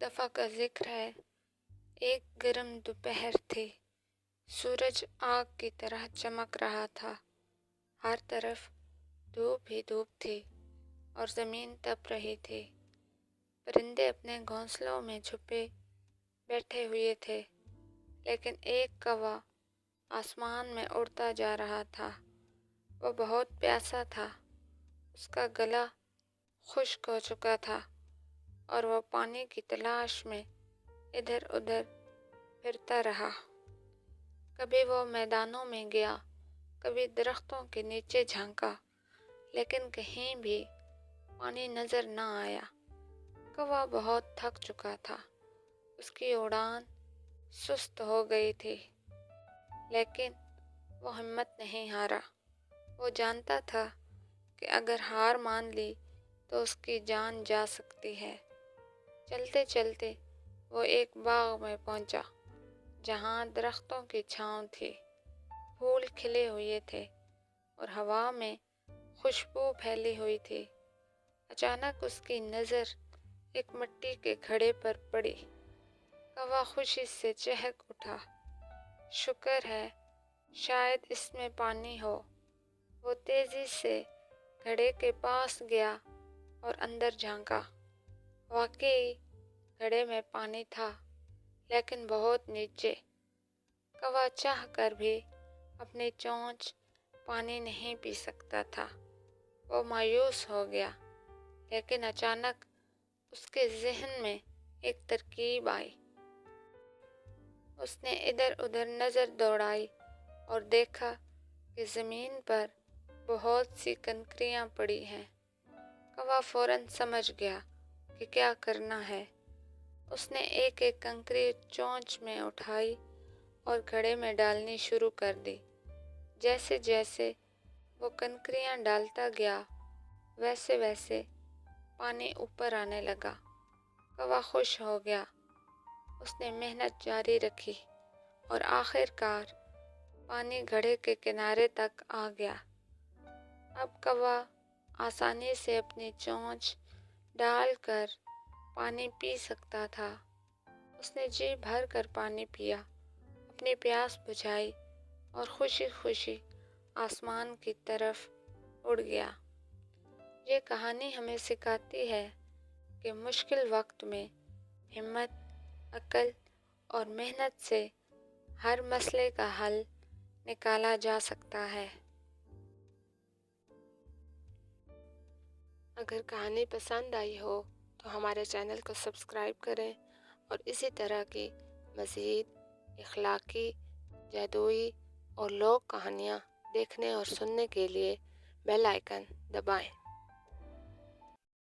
دفعہ کا ذکر ہے، ایک گرم دوپہر تھی۔ سورج آگ کی طرح چمک رہا تھا، ہر طرف دھوپ ہی دھوپ تھی اور زمین تپ رہی تھی۔ پرندے اپنے گھونسلوں میں چھپے بیٹھے ہوئے تھے، لیکن ایک کوا آسمان میں اڑتا جا رہا تھا۔ وہ بہت پیاسا تھا، اس کا گلا خشک ہو چکا تھا اور وہ پانی کی تلاش میں ادھر ادھر پھرتا رہا۔ کبھی وہ میدانوں میں گیا، کبھی درختوں کے نیچے جھانکا، لیکن کہیں بھی پانی نظر نہ آیا۔ کوا بہت تھک چکا تھا، اس کی اڑان سست ہو گئی تھی، لیکن وہ ہمت نہیں ہارا۔ وہ جانتا تھا کہ اگر ہار مان لی تو اس کی جان جا سکتی ہے۔ چلتے چلتے وہ ایک باغ میں پہنچا، جہاں درختوں کی چھاؤں تھی، پھول کھلے ہوئے تھے اور ہوا میں خوشبو پھیلی ہوئی تھی۔ اچانک اس کی نظر ایک مٹی کے گھڑے پر پڑی۔ کوا خوشی سے چہک اٹھا۔ شکر ہے، شاید اس میں پانی ہو۔ وہ تیزی سے گھڑے کے پاس گیا اور اندر جھانکا۔ واقعی گھڑے میں پانی تھا، لیکن بہت نیچے۔ کوا چاہ کر بھی اپنی چونچ پانی نہیں پی سکتا تھا۔ وہ مایوس ہو گیا، لیکن اچانک اس کے ذہن میں ایک ترکیب آئی۔ اس نے ادھر ادھر نظر دوڑائی اور دیکھا کہ زمین پر بہت سی کنکریاں پڑی ہیں۔ کوا فوراً سمجھ گیا کہ کیا کرنا ہے۔ اس نے ایک ایک کنکری چونچ میں اٹھائی اور گھڑے میں ڈالنی شروع کر دی۔ جیسے جیسے وہ کنکریاں ڈالتا گیا، ویسے ویسے پانی اوپر آنے لگا۔ کوا خوش ہو گیا۔ اس نے محنت جاری رکھی اور آخر کار پانی گھڑے کے کنارے تک آ گیا۔ اب کوا آسانی سے اپنی چونچ ڈال کر پانی پی سکتا تھا۔ اس نے جی بھر کر پانی پیا، اپنی پیاس بجھائی اور خوشی خوشی آسمان کی طرف اڑ گیا۔ یہ کہانی ہمیں سکھاتی ہے کہ مشکل وقت میں ہمت، عقل اور محنت سے ہر مسئلے کا حل نکالا جا سکتا ہے۔ اگر کہانی پسند آئی ہو تو ہمارے چینل کو سبسکرائب کریں اور اسی طرح کی مزید اخلاقی، جادوئی اور لوک کہانیاں دیکھنے اور سننے کے لیے بیل آئیکن دبائیں۔